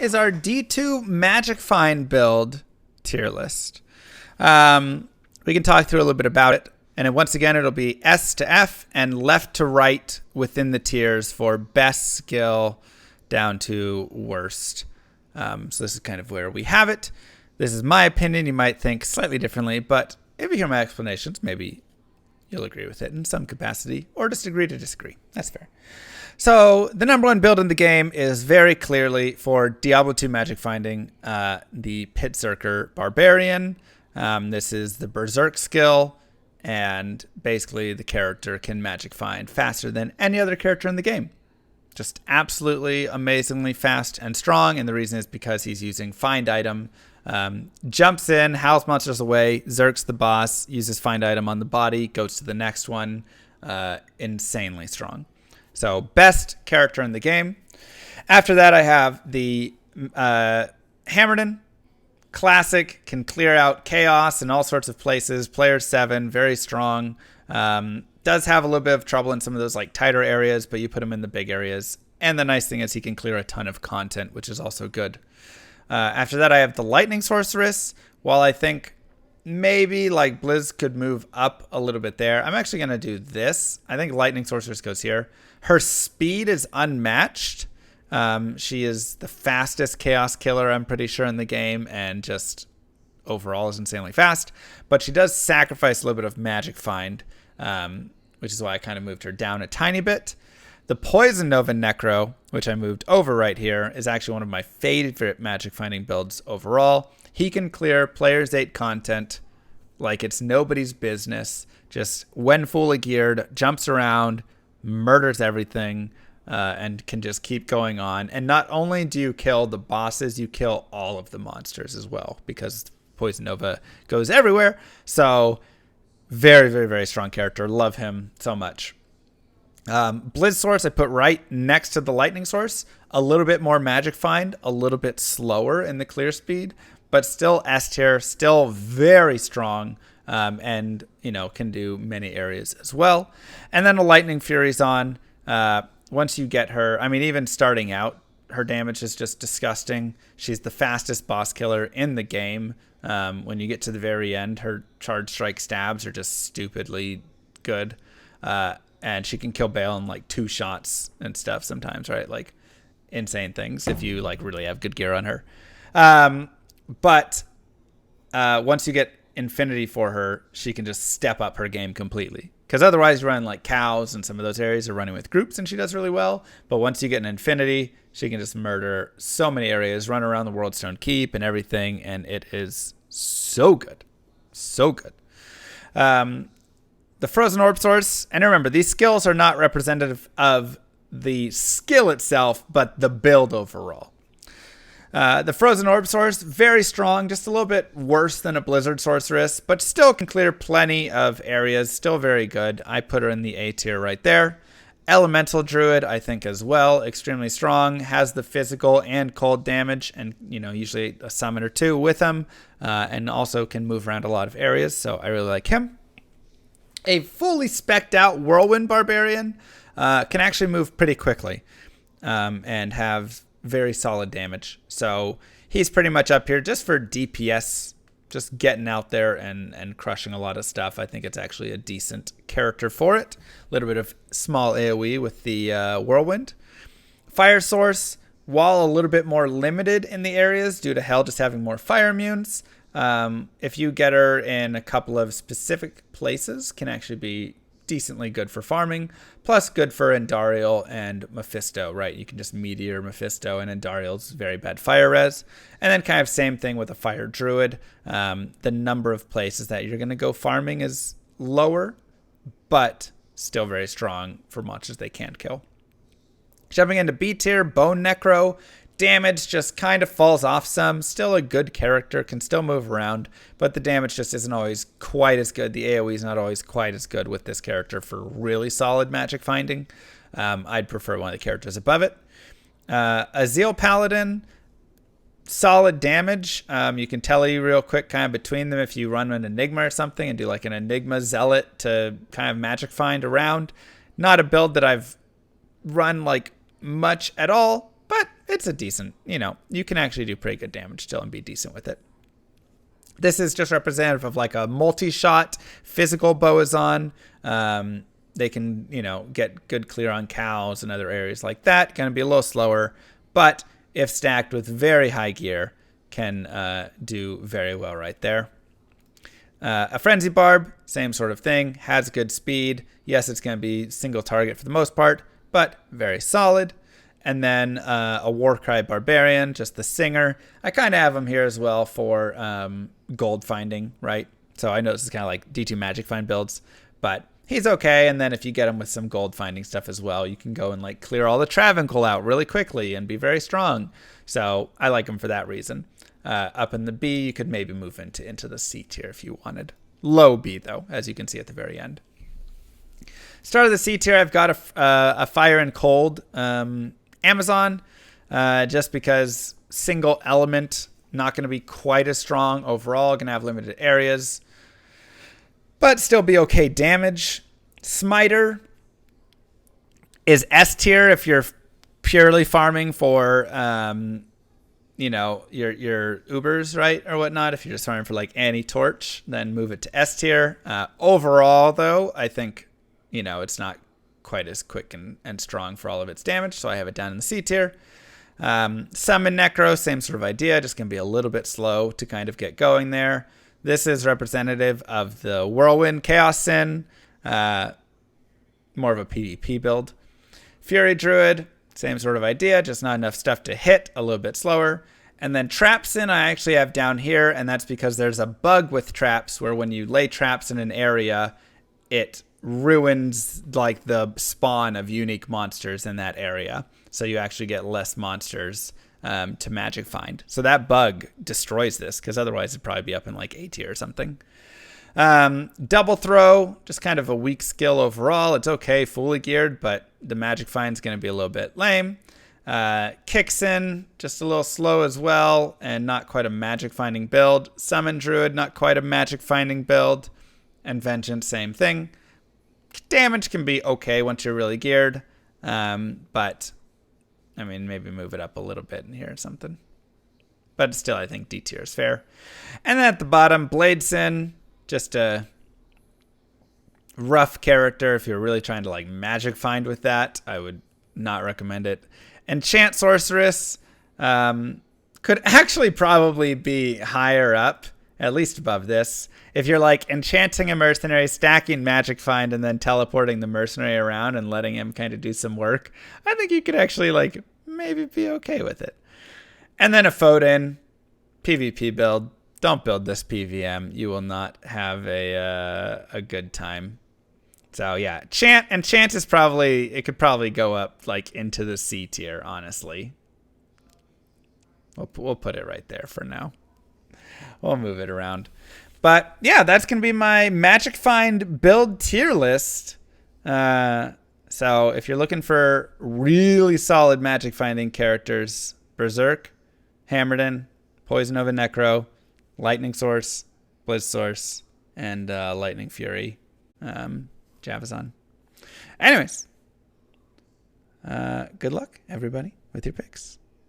is our D2 Magic Find build tier list. We can talk through a little bit about it. And then once again, it'll be S to F and left to right within the tiers for best skill down to worst. So this is kind of where we have it. This is my opinion. You might think slightly differently, but if you hear my explanations, maybe you'll agree with it in some capacity or just agree to disagree. That's fair. So the number one build in the game is very clearly for Diablo 2 Magic Finding, the Pitzerker Barbarian. This is the Berserk skill, and basically the character can magic find faster than any other character in the game. Just absolutely amazingly fast and strong, and the reason is because he's using Find Item. Jumps in, howls monsters away, zerks the boss, uses Find Item on the body, goes to the next one. Insanely strong. So best character in the game. After that, I have the Hammerden. Classic, can clear out chaos in all sorts of places. Player 7, very strong. Does have a little bit of trouble in some of those like tighter areas, but you put him in the big areas. And the nice thing is he can clear a ton of content, which is also good. After that, I have the Lightning Sorceress. While I think maybe like Blizz could move up a little bit there, I'm actually going to do this. I think Lightning Sorceress goes here. Her speed is unmatched. She is the fastest Chaos Killer, I'm pretty sure, in the game, and just overall is insanely fast. But she does sacrifice a little bit of Magic Find, which is why I kind of moved her down a tiny bit. The Poison Nova Necro, which I moved over right here, is actually one of my favorite Magic Finding builds overall. He can clear players 8 content like it's nobody's business. Just when fully geared, jumps around, murders everything, and can just keep going on. And not only do you kill the bosses, you kill all of the monsters as well, because Poison Nova goes everywhere. So very, very, very strong character. Love him so much. Blizz Source I put right next to the Lightning Source. A little bit more Magic Find, a little bit slower in the clear speed, but still S tier, still very strong, and can do many areas as well. And then a Lightning Fury's on. Once you get her, I mean, even starting out, her damage is just disgusting. She's the fastest boss killer in the game. When you get to the very end, her charge strike stabs are just stupidly good. And she can kill Bale in like 2 shots and stuff sometimes, right? Like insane things if you like really have good gear on her. But once you get Infinity for her, she can just step up her game completely. Because otherwise you run like cows and some of those areas are running with groups and she does really well. But once you get an Infinity, she can just murder so many areas, run around the Worldstone Keep and everything. And it is so good. So good. The Frozen Orb Source, and remember, these skills are not representative of the skill itself, but the build overall. The Frozen Orb Source, very strong, just a little bit worse than a Blizzard Sorceress, but still can clear plenty of areas, still very good. I put her in the A tier right there. Elemental Druid, I think as well, extremely strong, has the physical and cold damage, and usually a summon or 2 with him, and also can move around a lot of areas, so I really like him. A fully spec'd out Whirlwind Barbarian can actually move pretty quickly and have very solid damage. So he's pretty much up here just for DPS, just getting out there and crushing a lot of stuff. I think it's actually a decent character for it. A little bit of small AoE with the Whirlwind. Fire Source, while a little bit more limited in the areas due to Hell just having more fire immunes, if you get her in a couple of specific places, can actually be decently good for farming, plus good for Endariel and Mephisto, right? You can just Meteor Mephisto, and Endariel's very bad fire res. And then kind of same thing with a Fire Druid. The number of places that you're going to go farming is lower, but still very strong for monsters they can't kill. Jumping into B tier, Bone Necro. Damage just kind of falls off some. Still a good character, can still move around, but the damage just isn't always quite as good. The AoE is not always quite as good with this character for really solid magic finding. I'd prefer one of the characters above it. A Zeal Paladin, solid damage. You can tell you real quick kind of between them if you run an Enigma or something and do like an Enigma Zealot to kind of magic find around. Not a build that I've run like much at all, but it's a decent, you can actually do pretty good damage still and be decent with it. This is just representative of like a multi-shot physical Boazon. They can, get good clear on cows and other areas like that. Going to be a little slower, but if stacked with very high gear, can do very well right there. A Frenzy Barb, same sort of thing, has good speed. Yes, it's going to be single target for the most part, but very solid. And then a Warcry Barbarian, just the singer. I kind of have him here as well for gold finding, right? So I know this is kind of like D2 Magic Find builds, but he's okay. And then if you get him with some gold finding stuff as well, you can go and like clear all the Travancore out really quickly and be very strong. So I like him for that reason. Up in the B, you could maybe move into the C tier if you wanted. Low B, though, as you can see at the very end. Start of the C tier, I've got a Fire and Cold Amazon, just because single element, not going to be quite as strong overall, going to have limited areas, but still be okay damage. Smiter is S tier if you're purely farming for, your Ubers, right, or whatnot. If you're just farming for like Anti-Torch, then move it to S tier. Overall, though, I think, it's not quite as quick and strong for all of its damage, so I have it down in the C tier. Summon Necro, same sort of idea, just going to be a little bit slow to kind of get going there. This is representative of the Whirlwind Chaos Sin, more of a PvP build. Fury Druid, same sort of idea, just not enough stuff to hit, a little bit slower. And then Trap Sin I actually have down here, and that's because there's a bug with traps where when you lay traps in an area, it ruins like the spawn of unique monsters in that area. So you actually get less monsters to magic find. So that bug destroys this, because otherwise it'd probably be up in like A tier or something. Double Throw, just kind of a weak skill overall. It's okay fully geared, but the magic find's going to be a little bit lame. Kicks in, just a little slow as well, and not quite a magic finding build. Summon Druid, not quite a magic finding build. And Vengeance, same thing. Damage can be okay once you're really geared, but I mean, maybe move it up a little bit in here or something. But still, I think D tier is fair. And then at the bottom, Blade Sin, just a rough character. If you're really trying to like magic find with that, I would not recommend it. Enchant Sorceress could actually probably be higher up, at least above this. If you're like enchanting a mercenary, stacking magic find, and then teleporting the mercenary around and letting him kind of do some work, I think you could actually like maybe be okay with it. And then a Foden PvP build. Don't build this PVM. You will not have a good time. So yeah, Enchant is probably, it could probably go up like into the C tier, honestly. We'll put it right there for now. We'll move it around. But yeah, that's going to be my Magic Find build tier list. So if you're looking for really solid magic finding characters, Berserk, Hammerden, Poison of a Necro, Lightning Source, Blizz Source, and Lightning Fury, Javazon. Anyways, good luck, everybody, with your picks.